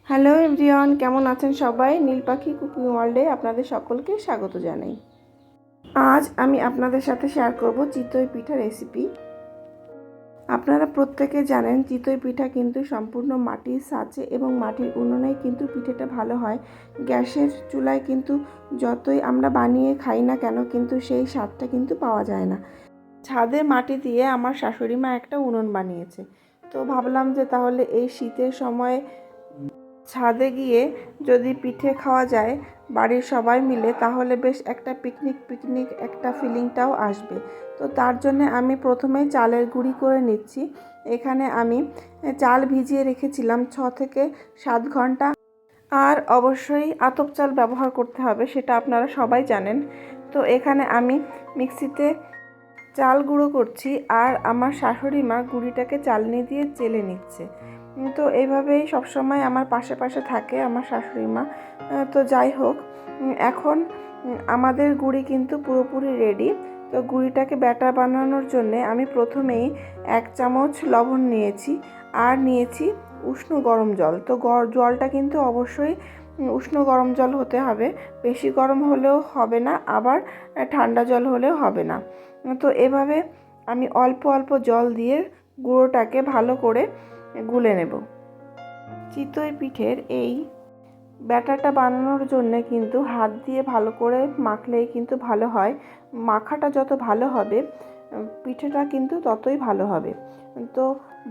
Hello everyone, কেমন আছেন সবাই? নীল পাখি কুকিং ওয়ার্ল্ডে আপনাদের সকলকে স্বাগত জানাই। আজ আমি আপনাদের সাথে শেয়ার করব চিতই পিঠা রেসিপি। আপনারা প্রত্যেকে জানেন চিতই পিঠা কিন্তু সম্পূর্ণ মাটির ছাঁচে এবং মাটির উনুনেই কিন্তু পিঠাটা ভালো হয়। গ্যাসের চুলায় কিন্তু যতই আমরা বানিয়ে খাই না কেন কিন্তু সেই স্বাদটা কিন্তু পাওয়া যায় না। ছাদে মাটি দিয়ে আমার শাশুড়ি মা একটা উনুন বানিয়েছে, তো ভাবলাম যে তাহলে এই শীতের সময় ছাদে গিয়ে যদি পিঠে খাওয়া যায় বাড়ির সবাই মিলে, তাহলে বেশ একটা পিকনিক একটা ফিলিংটাও আসবে। তো তার জন্য আমি প্রথমেই চালের গুঁড়ি করে নিচ্ছি। এখানে আমি চাল ভিজিয়ে রেখেছিলাম 6 থেকে 7 ঘন্টা। আর অবশ্যই আতপ চাল ব্যবহার করতে হবে, সেটা আপনারা সবাই জানেন। তো এখানে আমি মিক্সিতে চাল গুঁড়ো করছি, আর আমার শাশুড়ি মা গুঁড়িটাকে চালনি দিয়ে চেলে নিচ্ছে। তো এইভাবেই সবসময় আমার পাশে পাশে থাকে আমার শাশুড়ি মা। তো যাই হোক, এখন আমাদের গুঁড়ি কিন্তু পুরোপুরি রেডি। তো গুঁড়িটাকে ব্যাটার বানানোর জন্যে আমি প্রথমেই 1 চামচ লবণ নিয়েছি, আর নিয়েছি উষ্ণ গরম জল। তো জলটা কিন্তু অবশ্যই উষ্ণ গরম জল হতে হবে, বেশি গরম হলেও হবে না, আবার ঠান্ডা জল হলেও হবে না। তো এভাবে আমি অল্প অল্প জল দিয়ে গুঁড়োটাকে ভালো করে গুলে নেব। চিতই পিঠের এই ব্যাটারটা বানানোর জন্য কিন্তু হাত দিয়ে ভালো করে মাখলেই কিন্তু ভালো হয়। মাখাটা যত ভালো হবে পিঠেটা কিন্তু ততই ভালো হবে। তো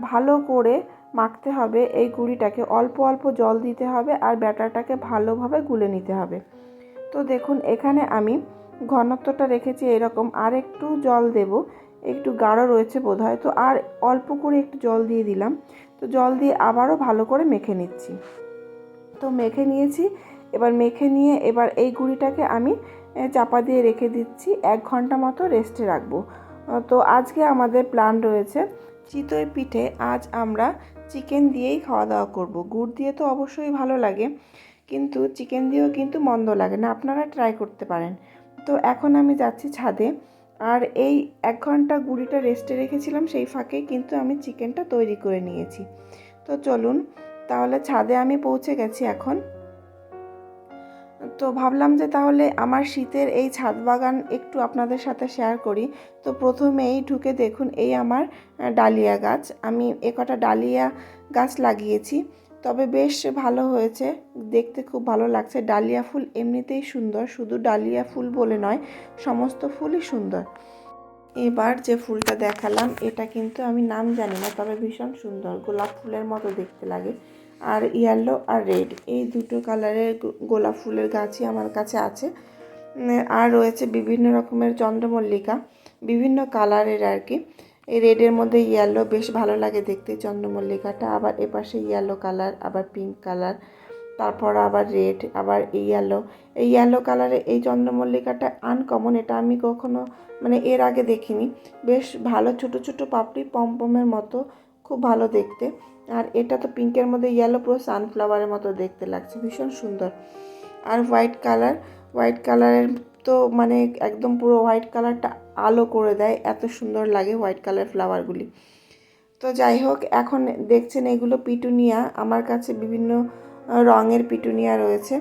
ভালো করে মাখতে হবে, এই গুঁড়িটাকে অল্প অল্প জল দিতে হবে আর ব্যাটারটাকে ভালোভাবে গুলে নিতে হবে। তো দেখুন এখানে আমি ঘনত্বটা রেখেছি এরকম, আর একটু জল দেব, একটু গাঢ় রয়েছে বোধহয়, তো আর অল্প করে একটু জল দিয়ে দিলাম। তো জল দিয়ে আবারও ভালো করে মেখে নিচ্ছি। তো মেখে নিয়েছি, এবার মেখে নিয়ে এবার এই গুঁড়িটাকে আমি চাপা দিয়ে রেখে দিচ্ছি, 1 ঘন্টা মতো রেস্টে রাখবো। তো আজকে আমাদের প্ল্যান রয়েছে চিতই পিঠে আজ আমরা চিকেন দিয়েই খাওয়া দাওয়া করব। গুড় দিয়ে তো অবশ্যই ভালো লাগে, কিন্তু চিকেন দিয়েও কিন্তু মন্দ লাগে না, আপনারা ট্রাই করতে পারেন। তো এখন আমি যাচ্ছি ছাদে, আর এই 1 ঘন্টা গুঁড়িটা রেস্টে রেখেছিলাম, সেই ফাঁকে কিন্তু আমি চিকেনটা তৈরি করে নিয়েছি। তো চলুন তাহলে ছাদে আমি পৌঁছে গেছি এখন। তো ভাবলাম যে তাহলে আমার শীতের এই ছাদ বাগান একটু আপনাদের সাথে শেয়ার করি। তো প্রথমেই ঢুকে দেখুন এই আমার ডালিয়া গাছ, আমি কটা ডালিয়া গাছ লাগিয়েছি, তবে বেশ ভালো হয়েছে, দেখতে খুব ভালো লাগছে। ডালিয়া ফুল এমনিতেই সুন্দর, শুধু ডালিয়া ফুল বলে নয়, সমস্ত ফুলই সুন্দর। এবার যে ফুলটা দেখালাম এটা কিন্তু আমি নাম জানি না, তবে ভীষণ সুন্দর, গোলাপ ফুলের মতো দেখতে লাগে। আর ইয়েলো আর রেড এই দুটো কালারের গোলাপ ফুলের গাছই আমার কাছে আছে। আর রয়েছে বিভিন্ন রকমের চন্দ্রমল্লিকা, বিভিন্ন কালারের আর কি। এই রেডের মধ্যে ইয়েলো বেশ ভালো লাগে দেখতে চন্দ্রমল্লিকাটা, আবার এপাশে ইয়েলো কালার, আবার পিঙ্ক কালার, তারপর আবার রেড, আবার এই ইয়েলো কালারে এই চন্দ্রমল্লিকাটা আনকমন, এটা আমি কখনো এর আগে দেখিনি। বেশ ভালো ছোট ছোট পাপড়ি, পমপমের মতো, খুব ভালো দেখতে। আর এটা তো পিঙ্কের মধ্যে ইয়েলো, পুরো সানফ্লাওয়ারের মতো দেখতে লাগছে, ভীষণ সুন্দর। আর হোয়াইট কালারের তো একদম পুরো হোয়াইট কালারটা আলো করে দেয়, এত সুন্দর লাগে হোয়াইট কালার ফ্লাওয়ারগুলি। তো যাই হোক, এখন দেখছেন এগুলো পিটুনিয়া, আমার কাছে বিভিন্ন রঙের পিটুনিয়া রয়েছে।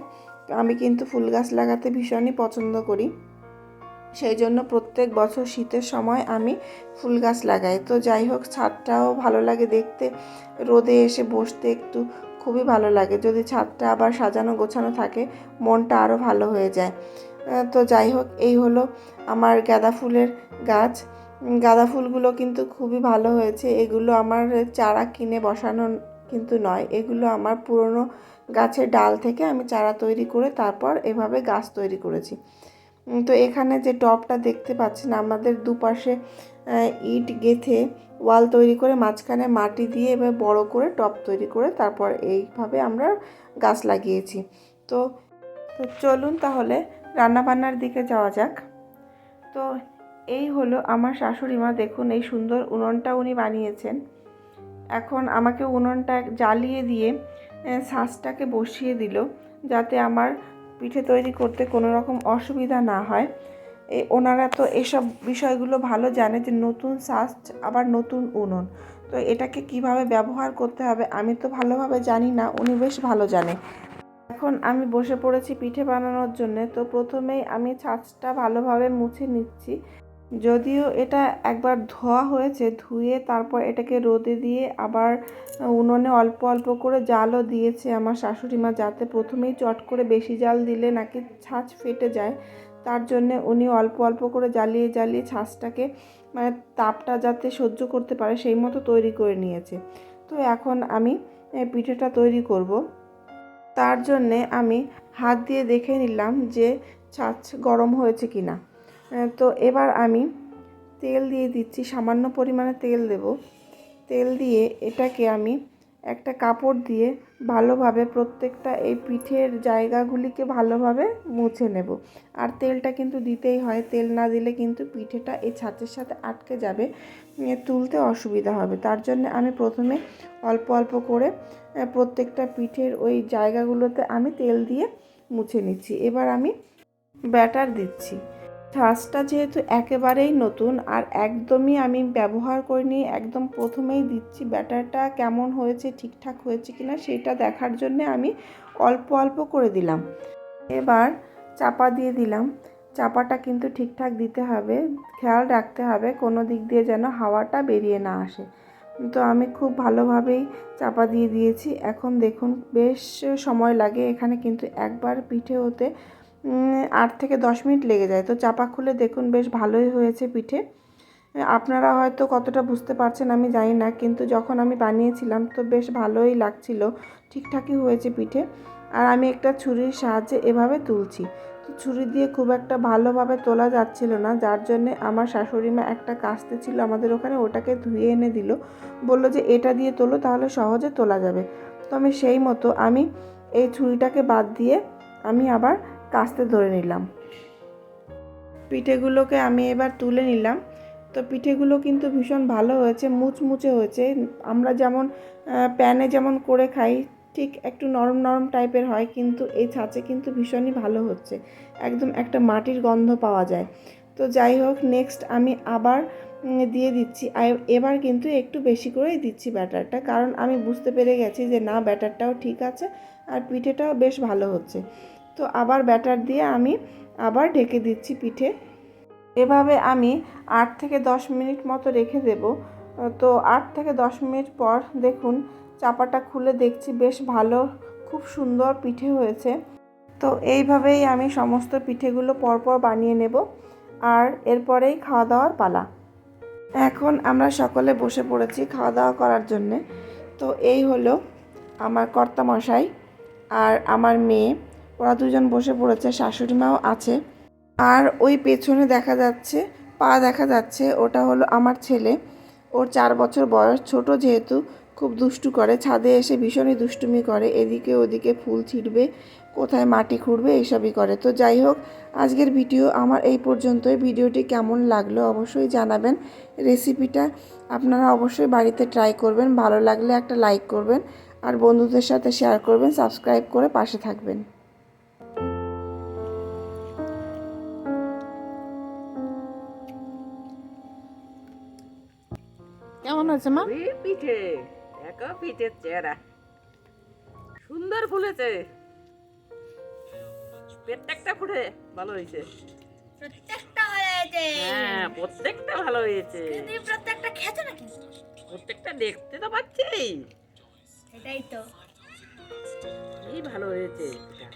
আমি কিন্তু ফুল গাছ লাগাতে ভীষণই পছন্দ করি, সেই জন্য প্রত্যেক বছর শীতের সময় আমি ফুল গাছ লাগাই। তো যাই হোক, ছাদটাও ভালো লাগে দেখতে, রোদে এসে বসতে একটু খুবই ভালো লাগে। যদি ছাদটা আবার সাজানো গোছানো থাকে মনটা আরও ভালো হয়ে যায়। তো যাই হোক, এই হলো আমার গাঁদা ফুলের গাছ। গাঁদা ফুলগুলো কিন্তু খুবই ভালো হয়েছে, এগুলো আমার চারা কিনে বসানো কিন্তু নয়, এগুলো আমার পুরনো গাছের ডাল থেকে আমি চারা তৈরি করে তারপর এভাবে গাছ তৈরি করেছি। তো এখানে যে টবটা দেখতে পাচ্ছেন, আমাদের দুপাশে ইট গেঁথে ওয়াল তৈরি করে মাঝখানে মাটি দিয়ে এবার বড় করে টব তৈরি করে তারপর এইভাবে আমরা গাছ লাগিয়েছি। তো চলুন তাহলে রান্নাবান্নার দিকে যাওয়া যাক। তো এই হলো আমার শাশুড়ি মা, দেখুন এই সুন্দর উনুনটা উনি বানিয়েছেন। এখন আমাকে উনুনটা জ্বালিয়ে দিয়ে ছাঁচটাকে বসিয়ে দিল, যাতে আমার পিঠে তৈরি করতে কোনো রকম অসুবিধা না হয়। ওনারা তো এসব বিষয়গুলো ভালো জানে, যে নতুন ছাঁচ আবার নতুন উনুন, তো এটাকে কিভাবে ব্যবহার করতে হবে আমি তো ভালোভাবে জানি না, উনি বেশ ভালো জানে। এখন আমি বসে পড়েছি পিঠে বানানোর জন্য। তো প্রথমেই আমি ছাঁচটা ভালোভাবে মুছে নিচ্ছি। যদিও এটা একবার ধোয়া হয়েছে, ধুয়ে তারপর এটাকে রোদে দিয়ে আবার উনুনে অল্প অল্প করে জালও দিয়েছে আমার শাশুড়ি মা, যাতে প্রথমেই চট করে বেশি জাল দিলে নাকি ছাঁচ ফেটে যায়। তার জন্য উনি অল্প অল্প করে জ্বালিয়ে জ্বালিয়ে ছাঁচটাকে মানে তাপটা যাতে সহ্য করতে পারে সেই মতো তৈরি করে নিয়েছে। তো এখন আমি পিঠেটা তৈরি করব। তার জন্যে আমি হাত দিয়ে দেখে নিলাম যে ছাঁচ গরম হয়েছে কি না। তো এবার আমি তেল দিয়ে দিচ্ছি, সামান্য পরিমাণে তেল দেব। তেল দিয়ে এটাকে আমি একটা কাপড় দিয়ে ভালোভাবে প্রত্যেকটা এই পিঠের জায়গাগুলিকে ভালোভাবে মুছে নেব। আর তেলটা কিন্তু দিতেই হয়, তেল না দিলে কিন্তু পিঠেটা এই ছাঁচের সাথে আটকে যাবে, তুলতে অসুবিধা হবে। তার জন্য আমি প্রথমে অল্প অল্প করে প্রত্যেকটা পিঠের ওই জায়গাগুলোতে আমি তেল দিয়ে মুছে নিচ্ছি। এবার আমি ব্যাটার দিচ্ছি। ছাঁচটা যেহেতু একেবারেই নতুন আর একদমই আমি ব্যবহার করিনি, একদম প্রথমেই দিচ্ছি। ব্যাটারটা কেমন হয়েছে, ঠিকঠাক হয়েছে কিনা সেটা দেখার জন্য আমি অল্প অল্প করে দিলাম। এবার চাপা দিয়ে দিলাম। চাপাটা কিন্তু ঠিকঠাক দিতে হবে, খেয়াল রাখতে হবে কোনো দিক দিয়ে যেন হাওয়াটা বেরিয়ে না আসে। তো আমি খুব ভালোভাবেই চাপা দিয়ে দিয়েছি। এখন দেখুন বেশ সময় লাগে এখানে, কিন্তু একবার পিঠে হতে 8 থেকে 10 মিনিট লেগে যায়। তো চাপা খুলে দেখুন বেশ ভালোই হয়েছে পিঠে। আপনারা হয়তো কতটা বুঝতে পারছেন আমি জানি না, কিন্তু যখন আমি বানিয়েছিলাম তো বেশ ভালোই লাগছিল, ঠিকঠাকই হয়েছে পিঠে। আর আমি একটা ছুরির সাহায্যে এভাবে তুলছি। তো ছুরি দিয়ে খুব একটা ভালোভাবে তোলা যাচ্ছিল না, যার জন্যে আমার শাশুড়ি মা একটা কাস্তে ছিল আমাদের ওখানে, ওটাকে ধুয়ে এনে দিল, বললো যে এটা দিয়ে তোলো তাহলে সহজে তোলা যাবে। তো আমি সেই মতো আমি এই ছুরিটাকে বাদ দিয়ে আমি আবার কাস্তে ধরে নিলাম। পিঠেগুলোকে আমি এবার তুলে নিলাম। তো পিঠেগুলো কিন্তু ভীষণ ভালো হয়েছে, মুচমুচে হয়েছে। আমরা যেমন প্যানে যেমন করে খাই ঠিক একটু নরম নরম টাইপের হয়, কিন্তু এই ছাঁচে কিন্তু ভীষণই ভালো হচ্ছে, একদম একটা মাটির গন্ধ পাওয়া যায়। তো যাই হোক, নেক্সট আমি আবার দিয়ে দিচ্ছি। এবার কিন্তু একটু বেশি করেই দিচ্ছি ব্যাটারটা, কারণ আমি বুঝতে পেরে গেছি যে না, ব্যাটারটাও ঠিক আছে আর পিঠেটাও বেশ ভালো হচ্ছে। তো আবার ব্যাটার দিয়ে আমি আবার ঢেকে দিচ্ছি পিঠে। এভাবে আমি 8 থেকে 10 মিনিট মতো রেখে দেব। তো 8 থেকে 10 মিনিট পর দেখুন চাপাটা খুলে দেখছি বেশ ভালো, খুব সুন্দর পিঠে হয়েছে। তো এইভাবেই আমি সমস্ত পিঠেগুলো পরপর বানিয়ে নেব, আর এরপরেই খাওয়া দাওয়ার পালা। এখন আমরা সকলে বসে পড়েছি খাওয়া দাওয়া করার জন্যে। তো এই হলো আমার কর্তামশাই আর আমার মেয়ে, ওরা দুজন বসে পড়েছে, শাশুড়ি মাও আছে। আর ওই পেছনে দেখা যাচ্ছে পা দেখা যাচ্ছে, ওটা হলো আমার ছেলে। ওর 4 বছর বয়স, ছোট যেহেতু খুব দুষ্টু করে, ছাদে এসে ভীষণই দুষ্টুমি করে, এদিকে ওদিকে ফুল ছিঁড়বে, কোথায় মাটি খুঁড়বে, এইসবই করে। তো যাই হোক, আজকের ভিডিও আমার এই পর্যন্তই। ভিডিওটি কেমন লাগলো অবশ্যই জানাবেন। রেসিপিটা আপনারা অবশ্যই বাড়িতে ট্রাই করবেন, ভালো লাগলে একটা লাইক করবেন আর বন্ধুদের সাথে শেয়ার করবেন, সাবস্ক্রাইব করে পাশে থাকবেন। কেমন হয়েছে মা? পিঠে দেখো, পিঠের চেহারা সুন্দর ফুলেছে, প্রত্যেকটা ফুটে ভালো হয়েছে। প্রত্যেকটা হয়েছে। হ্যাঁ, প্রত্যেকটা ভালো হয়েছে। তুমি প্রত্যেকটা খেছো নাকি? প্রত্যেকটা দেখতে তো পাচ্ছি, সেটাই তো। কি ভালো হয়েছে পিঠা।